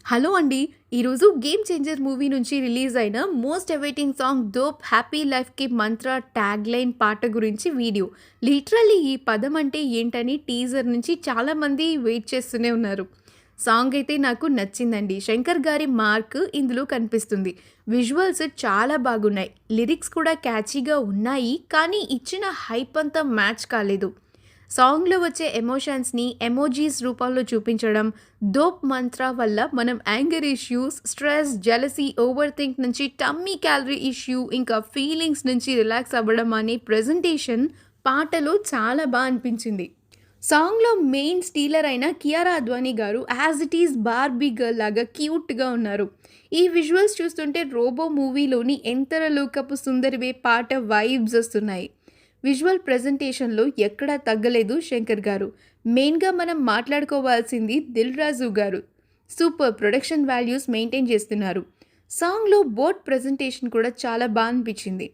Hello అండి. ఈరోజు 'game changer' movie నుంచి రిలీజ్ అయిన most awaiting song 'dope happy లైఫ్‌కి మంత్ర' ట్యాగ్‌లైన్ పాట గురించి వీడియో. లిటరల్లీ ఈ పదం అంటే ఏంటని టీజర్ నుంచి చాలామంది వెయిట్ చేస్తూనే ఉన్నారు. సాంగ్ అయితే నాకు నచ్చిందండి. శంకర్ గారి మార్క్ ఇందులో కనిపిస్తుంది. విజువల్స్ చాలా బాగున్నాయి. లిరిక్స్ కూడా క్యాచీగా ఉన్నాయి. కానీ ఇచ్చిన హైప్ అంతా మ్యాచ్ కాలేదు. సాంగ్‌లో వచ్చే ఎమోషన్స్‌ని ఎమోజీస్ రూపంలో చూపించడం, డోప్ మంత్ర వల్ల మనం anger issues, stress, jealousy, over think నుంచి టమ్మీ క్యాలరీ ఇష్యూ, ఇంకా ఫీలింగ్స్ నుంచి రిలాక్స్ అవ్వడం అనే ప్రెజెంటేషన్ పాటలో చాలా అనిపించింది. సాంగ్‌లో మెయిన్ స్టీలర్ అయిన కియారా అద్వానీ గారు as it is Barbie girl లాగా క్యూట్‌గా ఉన్నారు. ఈ విజువల్స్ చూస్తుంటే 'రోబో' మూవీలోని 'ఎంతరలోకపు సుందరివే' పాట వైబ్స్ వస్తున్నాయి. విజువల్ ప్రెజెంటేషన్‌లో ఎక్కడా తగ్గలేదు శంకర్ గారు. మెయిన్‌గా మనం మాట్లాడుకోవాల్సింది దిల్ రాజు గారు. సూపర్ ప్రొడక్షన్ వాల్యూస్ మెయింటైన్ చేస్తున్నారు. సాంగ్‌లో బోట్ ప్రెజెంటేషన్ కూడా చాలా అనిపించింది.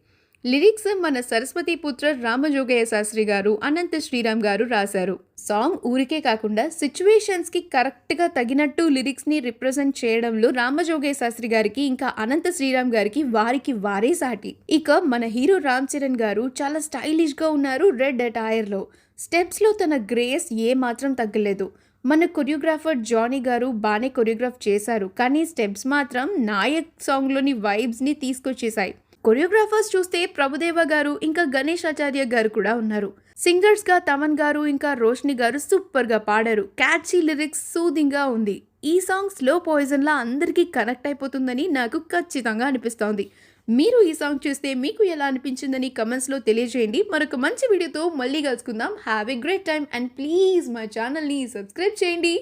లిరిక్స్ మన సరస్వతి పుత్ర రామజోగయ్య శాస్త్రి గారు, అనంత శ్రీరామ్ గారు రాశారు. సాంగ్ ఊరికే కాకుండా సిచ్యువేషన్స్‌కి కరెక్ట్‌గా తగినట్టు లిరిక్స్‌ని రిప్రజెంట్ చేయడంలో రామజోగయ్య శాస్త్రి గారికి, ఇంకా అనంత శ్రీరామ్ గారికి వారికి వారే సాటి. ఇక మన హీరో రామ్ చరణ్ గారు చాలా స్టైలిష్‌గా ఉన్నారు రెడ్ అటైర్‌లో. స్టెప్స్‌లో తన గ్రేస్ ఏమాత్రం తగ్గలేదు. మన కొరియోగ్రాఫర్ జానీ గారు బానే కొరియోగ్రాఫ్ చేశారు. కానీ స్టెప్స్ మాత్రం నాయక్ సాంగ్‌లోని వైబ్స్‌ని తీసుకొచ్చేశాయి. కొరియోగ్రాఫర్స్ చూస్తే ప్రభుదేవ గారు, ఇంకా గణేష్ ఆచార్య గారు కూడా ఉన్నారు. సింగర్స్‌గా తమన్ గారు, ఇంకా రోష్ని గారు సూపర్‌గా పాడారు. క్యాచీ లిరిక్స్, సూదింగ్‌గా ఉంది. ఈ సాంగ్ స్లో పాయిజన్‌లా అందరికీ కనెక్ట్ అయిపోతుందని నాకు ఖచ్చితంగా అనిపిస్తోంది. మీరు ఈ సాంగ్ చూస్తే మీకు ఎలా అనిపించిందని కమెంట్స్‌లో తెలియజేయండి. మరొక మంచి వీడియోతో మళ్ళీ కలుసుకుందాం. Have a great time and please మా ఛానల్‌ని సబ్స్క్రైబ్ చేయండి.